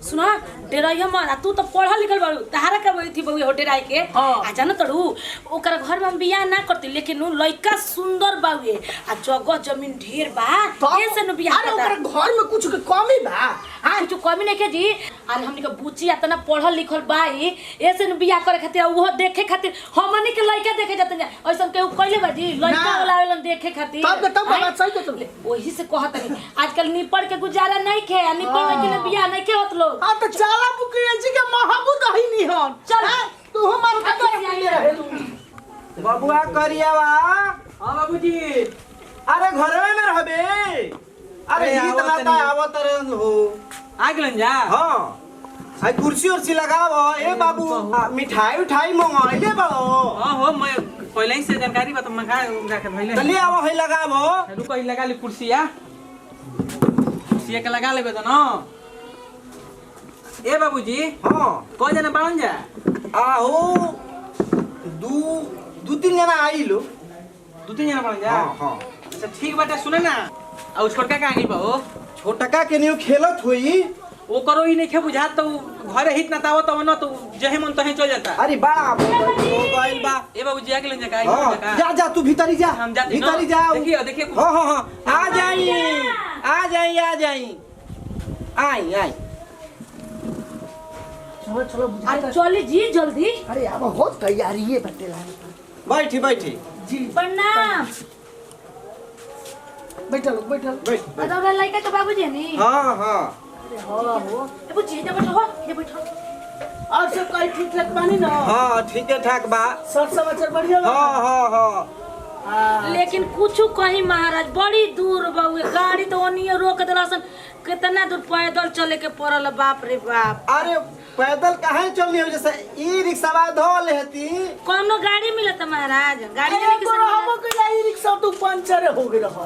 सुना डेराइया मारा तू तो पढ़ल लिखल बारू तहारा का बोली थी बउए हो डेराई के आ जान तड़ू ओकर घर में बियाह ना करती लेकिन उ लइका सुंदर बावे आ जगह जमीन ढेर बा ऐसे न बियाह अरे ओकर घर में कुछ के कमी बा हां कुछ कमी नहीं के जी अरे हमनी के बुची इतना पढ़ल लिखल बाई ऐसे न बियाह करे खातिर वो देखे खातिर हमनी के लइका देखे जाते ऐसन के कइले बा जी लइका वाला वाला देखे खातिर तब बात सही तो वही से कहत नहीं आजकल निपड़ के गुजारा नहीं खे निपड़ के बियाह नहीं के होत लोग हां तो चाला बुकिया जी के महबूब ही नहीं हन चल तू हमार का रहे तू बबुआ करियावा। हां बाबूजी अरे घरवे में रहबे। अरे गीत लाता आवत रह हो आ गेलन जा। हां हाय कुर्सी उर्सी लगावो ए बाबू मिठाई उठाई मंगाइले बाड़ो। हां हो मैं पहले ही से जानकारी बता मंगा जाके भइले चलिए आवो है लगावो। रुको ही लगा ली कुर्सिया कुर्सिया के लगा लेबे त न ए बाबूजी। हां को जना बाळन जा आहो दू तीन जना आइलो। दो तीन जना बाळन जा। हां हां अच्छा ठीक बाटे सुने ना और छोटका का आगे बा हो छोटका के नियो खेलत होई ओ करो ही नहीं खे बुझात तो घरे हित ना तावत न तो जहे मन तहे चल जाता। अरे बड़ा हो गइल बा। ए बाबूजी आ गेलन जा का जा जा तू भीतरी जा हम जाते भीतरी जाओ। देखिए देखिए हां हां हां आ जाई आ जाई आ जाई आई आई चलो चलो बुझा अरे चली जी जल्दी अरे अब हो तैयारी है बटे लाने बैठी बैठी जी प्रणाम बैठल बैठल बैठ अरे लइका के बाबूजी है नी हां हां अरे हां हो ए बुची जा बैठो ये बैठो और सब कहीं ठीक लग बानी ना हां ठीक है ठाक बा। सब समाचार बढ़िया बा हां हां हां लेकिन कुछ कहीं महाराज बड़ी दूर बाबू गाड़ी तो ओनिए रोक देलसन कितना दूर पैदल चले के पड़ल बाप रे बाप। अरे पैदल काहे चलनी हो जैसे ई रिक्शा धो लेती कोनो गाड़ी मिलत महाराज गाड़ी अरे में किसी हम के जाई रिक्शा तो पंचर हो गई रहा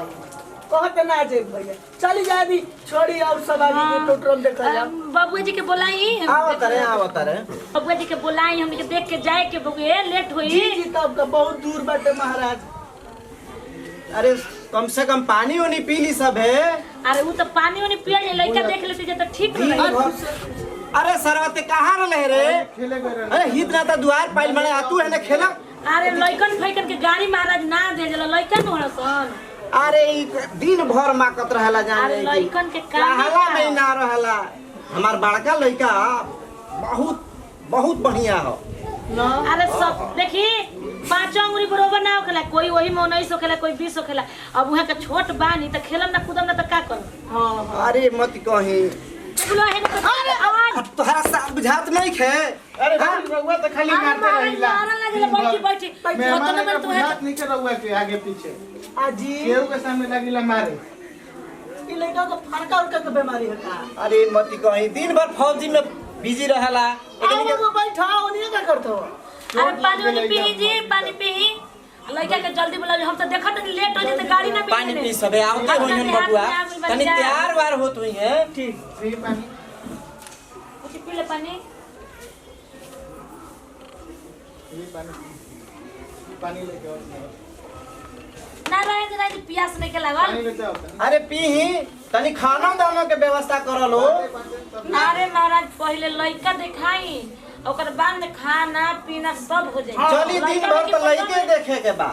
कहत ना जे भैया चली जा दी छोड़ी और सवारी के टोटल देखा जा बाबूजी जी के बुलाई आवत रे बाबूजी जी के बुलाई हमनी के देख के जाए के बउए लेट होई जी जी तब का बहुत दूर बाटे महाराज। अरे कम से कम पानी वानी पी ली सब है। अरे वो तो पानी वानी पिया ले लइका देख लेती जे तो ठीक दिन रही। भर अरे सरवते कहाँ रहे रे अरे हित ना तो द्वार पाइल बने आतू है ना खेला। अरे लइकन फइकन के गाड़ी महाराज ना दे जला लइकन होसन। अरे ई दिन भर माकत रहला जाने अरे लइकन के कहला में ना रहला। हमार बड़का लइका बहुत बहुत बढ़िया हो ना अरे सब देखी पांच अंगुरी बरोबर ना होखेला कोई वही में 19 होखेला कोई 20 होखेला अब वहां के छोट बानी त खेलम ना कूदम ना त का करब। हां अरे मत कही बोलो है ना अरे आवाज तोहरा साथ बुझात नहीं खे। अरे रउआ तो खाली मारते रहिला। मारन लागेला बैठी बैठी मेहमान ओतने के में तो है बुझात नहीं के रउआ के आगे पीछे आजी केहू के सामने लागिला मारे। ई लड़का को फरका उड़का के बीमारी है का अरे मत कही दिन भर फौजी में बिजी रहला। एकनी के बैठा ओनिए का करतो अरे पानी वानी पी जी पानी पी लइका के जल्दी बुला हम तो देखत नहीं लेट हो जते गाड़ी ना पानी पी सबे आवते होइहन बबुआ तनी तैयार वार होत होई है। ठीक पी पानी कुछ पी ले पानी पी पानी लेके आओ ना रहे प्यास नहीं के पानी लागल। लेके आओ अरे पी तनी खाना दाना के व्यवस्था कर लो। अरे महाराज पहले लइका दिखाई ओकर बाद में खाना पीना सब हो जाए। चली दिन भर तो लइके देखे के बा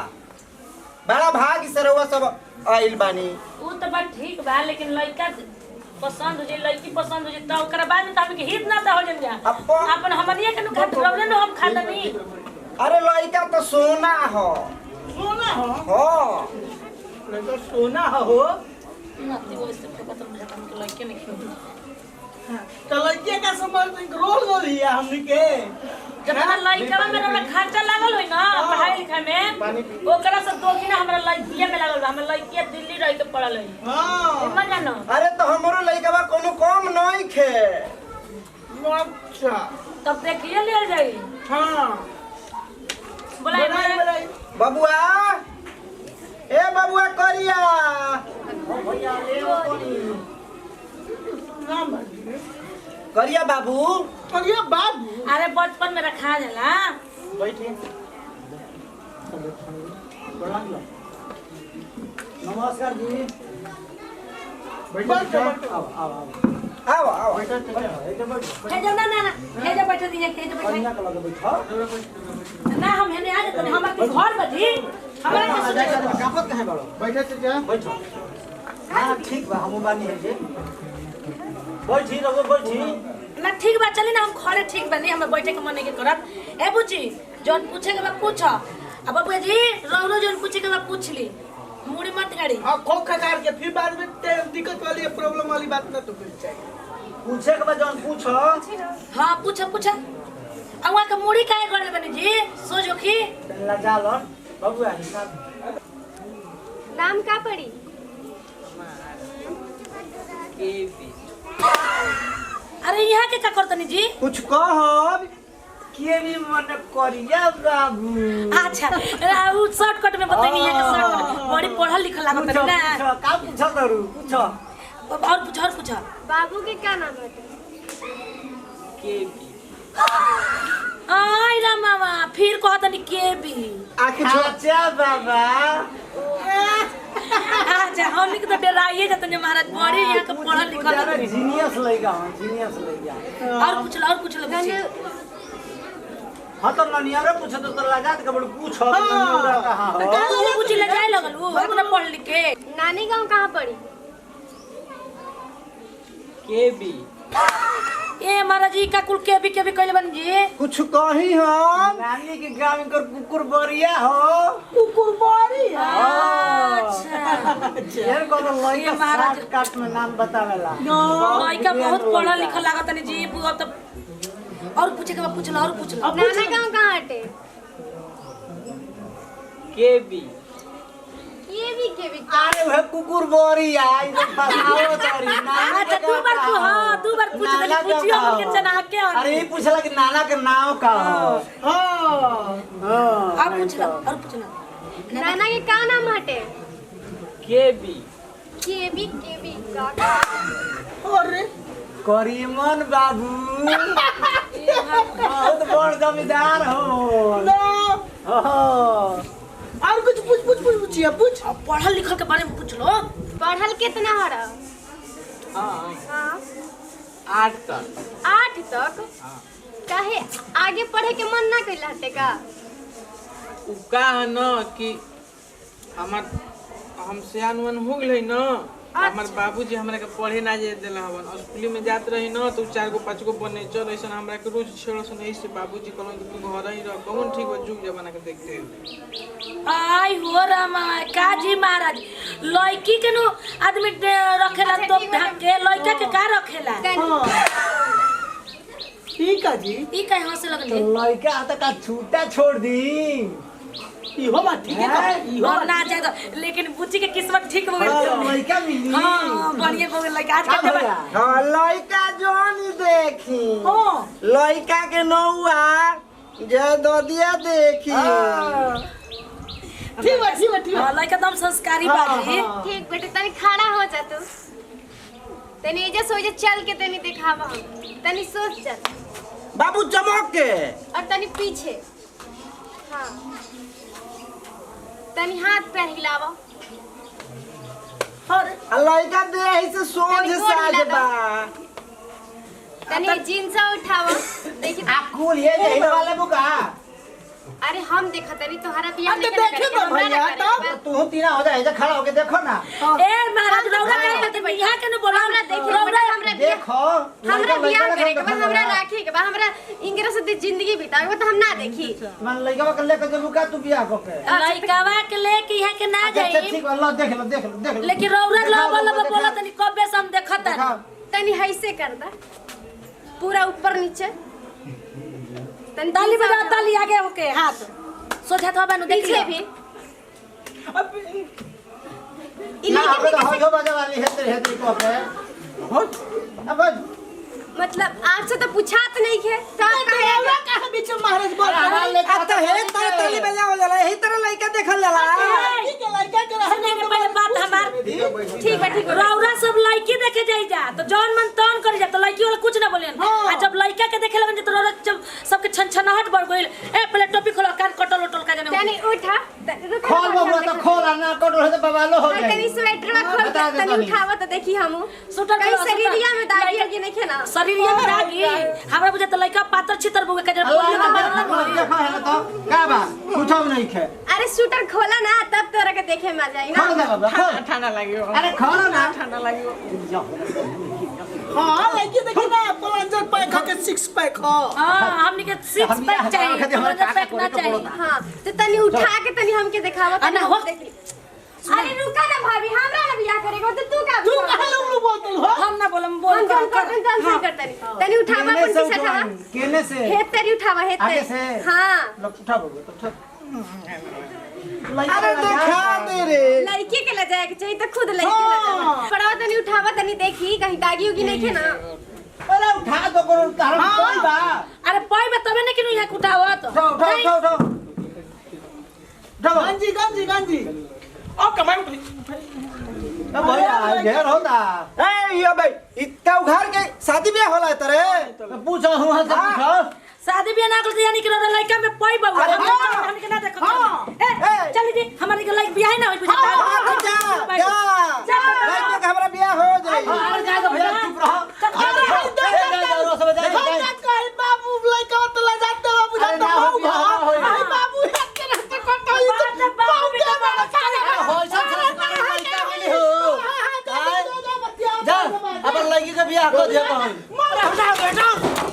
बड़ा भाग से रउआ सब आइल बानी। वो तो बात ठीक बा लेकिन लइका पसंद हो जाए लड़की पसंद हो जाए तो ओकरा बाद में तो हमके हित ना तो हो जाए जा अपन हमनिया के नु खात रवले न हम खाता नहीं। अरे लइका तो सोना हो सोना हो हां लड़का सोना हो नती वो से पता मुझे हम लड़के नहीं खेल तो लड़के का समझ रोल हो लिया हमनी के जब लइका में हमरा खर्चा लागल होई ना पढ़ाई लिखाई में ओकरा सब दो दिन हमरा लइकिया में लागल बा। हमरा लइकिया दिल्ली रह के पढ़ल है। हां मजा न अरे तो हमरो लइका कोनो कम नहीं खे। अच्छा तब देखिए ले जाई। हां बोला बबुआ ए बबुआ करिया भैया ले नाम करिया बाबू करिया बाबू अरे बचपन में रखा जाला बैठिए। नमस्कार जी बैठ आओ आओ आओ आओ हे जाओ ना ना ना हे जाओ बैठ दिए हे जाओ कन्या बैठ के लगे बैठो ना हम हेने आ जाते हमरा के घर बजी हमरा के जाके कापत कहे बड़ो बैठे चाचा बैठो हां ठीक बा हम बानी है जे बैठी रहो बैठी ना ठीक बा चली ना हम खड़े ठीक बनी हमरा बैठे के मन नहीं के करत ए बुची जोन पूछे के बा पूछ अब बाबू जी रोरो जोन पूछे के बा पूछ ली मुड़ी मत गाड़ी हां खोख खकार के फिर बाद में दिक्कत वाली प्रॉब्लम वाली बात ना तो फिर चाहिए पूछे के बाद जौन पूछो हां पूछ पूछ अवा के मुड़ी काहे गड़ले बनी जी सोजो की लजा लो बाबू हिसाब नाम का पड़ी अरे यहाँ के का करतनी जी कुछ कहो के भी मन करिया बाबू अच्छा उ शॉर्टकट में बताइए यहाँ के शॉर्टकट बड़ी पढ़ल लिखल लागत है ना का पूछो करू पूछो और पूछ बाबू के क्या नाम है आई राम मामा फिर कहतनी के भी आखिर छोचा बाबा अच्छा हम निक तो डराइए जतन महाराज बड़ी यहाँ के पढ़ल लिखल जीनियस लइका जीनियस लइका और कुछ लो हां तो ननियारे पूछो तो लगा के बड़ पूछो ननियारा कहां हो कहां पूछ ले जाए लगल वो अपना पढ़ लिख के नानी गांव कहाँ पड़ी के बी ए महाराज जी का कुल के भी कहले बन जी कुछ कही हम नानी के गांव कर कुकुर बरिया हो कुकुर बारी अच्छा यार को लइका महाराज काट में नाम बतावेला लइका बहुत पढ़ल लिखल लागत नहीं जी अब तो और पूछे के पूछ लो नाना गांव कहाँ हटे के बी के भी अरे वह कुकुर बरिया इधर फसाओ तारी अच्छा दो बार पूछ दे पूछियो हम के जना के अरे ये पूछला कि नाना के नाम का हो आप पूछ लो नाना के का नाम हटे के बी के भी अरे करीमन बाबू बहुत बड़ जमींदार हो ना और कुछ पूछ अब पढ़ल लिखल के बारे में पूछ लो पढ़ल कितना हरा हाँ हाँ 8 तक 8 तक काहे आगे पढ़े के मन ना कैला हटे का उ का है न कि हम सियान हो गए न हमार बाबूजी हमरा के पढ़े ना जे देला हवन स्कूल में जात रही न तो 4 गो 5 गो बने चल ऐसा हमरा के रोज छेड़ सुन ऐसे बाबूजी कहलन कि तू घर ही रह कौन ठीक बा जुग जमाना के देखते आई हो रामा काजी महाराज लड़की के नु आदमी रखेला तो ढक के लड़का के का रखेला ठीक है जी ई काहे हंसे लगले लड़का आता का छूटा छोड़ दी इहो बात ठीक है इहो हम ना जाए तो लेकिन बुच्ची के किस्मत ठीक हो गई लड़का मिली हां बढ़िया हो गई लड़का आज के जमाना हां लड़का जोन देखी हां लड़का के नौआ जे ददिया देखी ठीक है हां लड़का एकदम संस्कारी बाजी ठीक बेटे तनी खड़ा हो जा तू तनी एजे सोजे चल के तनी दिखावा तनी सोच चल बाबू चमक के और तनी पीछे हाँ तनी हाथ पैर हिलावा लड़का दे से सोच तनी गोड़ साज हिला बा तनी जींसा उठावा देखी कुल ये जे वाले बुका अरे हम देखा तनी तोहरा बियाह अब तो नहीं देखे तो भैया, तब। तू तीना हो जाए खड़ा होके देखो ना ए महाराज रौरा का कहते भाई यहां के न बोला हमरा देखी हमरा देखो हमरा बियाह करे के बा हमरा राखी के बा हमरा इंगरा से जिंदगी बितावे तो हम ना देखी मन लइका के लेके जब बुका तू बियाह होके लड़कावा के लेके यहां के ना अच्छा जाई ठीक अल्लाह देख लो लेकिन रौरा लब बोला तनी कबे से हम देखत है तनी ऐसे कर दा पूरा ऊपर नीचे तनी ताली जींसा बजा उठावा। ताली आगे होके हाथ सोचा था बानू देख पीछे ले भी ना अब तो हो बजा वाली है को पे अब मतलब आपसे तो पूछात नहीं है तो रौरा कहाँ बीच में महाराज बोल रहा है अब तो हे ताली बजा हो जाला यही तरह लइका देखल जाला ठीक है लड़का के सुनने के पहले बात हमार ठीक है रौरा सब लड़की देखे जाई जा तो जौन मन तौन कर जा तो लड़की वाला कुछ ना बोलेन आ जब लड़का के देखे लगन तो रौरा जब सबके छनछनाहट बढ़ गइल ए पहले टोपी खोलो कान कटल उटल का जाने तनी उठा खोल बबुआ तो खोल ना कटो है तो बवालो हो तनी जाए स्वेटर में खोल बता के दे तनी तनी। उठावा तो देखी हमू सूटर कहीं शरीरिया में दागी लगी शरीर ये रागी हमरा बुझे त लइका पातर छितर बुगे के पोलियो के मारना देखा है तो का बा कुछ नहीं खे अरे शूटर खोला ना तब तोरा के देखे में आ जाई खोल ना दे बाबा खोल ठंडा लगियो अरे खोलो ना ठंडा लगियो हां लड़की देखी ना प्लांजर पैक के 6 पैक हां हां हमनी के 6 पैक चाहिए हमरा पैक ना चाहिए हां तो तनी उठा के तनी हमके दिखावा अरे हो अरे रुका ना भाभी हमरा ना बियाह करेगा तो तू का तू कहां लोग बोलत हो हम ना बोलम बोल कर तनी उठावा अपन पीछे खड़ा केने से हेत तेरी उठावा हेत आगे से हां लोग उठा बोलो तो उठा अरे देखा दे रे लड़की के ले जाए के चाहिए तो खुद लड़की ले जाए पड़ावा तनी उठावा तनी देखी कहीं दागी उगी नहीं खे ना अरे उठा दो करो तार कोई बा अरे पाई में तबे ने कि यहाँ उठावत उठा गंजी ओ कमाई उठ ए भैया घेर होता ए ये भाई इतना उघार के शादी ब्याह होला तरे पूछो हुआ से पूछो शादी भी ना करते यानी कि लड़का में पाई बाबू हम के ना देखो ए चल जी हमारे के लाइक बियाह ना होई बुझा जा लड़के का हमरा ब्याह हो जाई अरे जा दो भैया चुप रहो कहीं बाबू लड़का तो ले जाते हो बुझाता हो भाई बाबू एक के रास्ते कटोई तो बाबू के बड़ा खाना हो सब लड़का होली हो जा अब लड़की का ब्याह कर दे भाई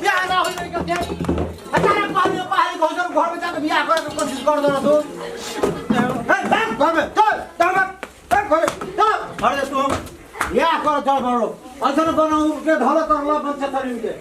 ब्याह ना होई लड़का ब्याह अचानक पहाड़ी घर में जाके ब्याह करे तो कोशिश कर दो ना तू घर में चल घर दे तू ब्याह कर चल बड़ो अच्छा बनाऊ के धला कर ला बच्चा थरी के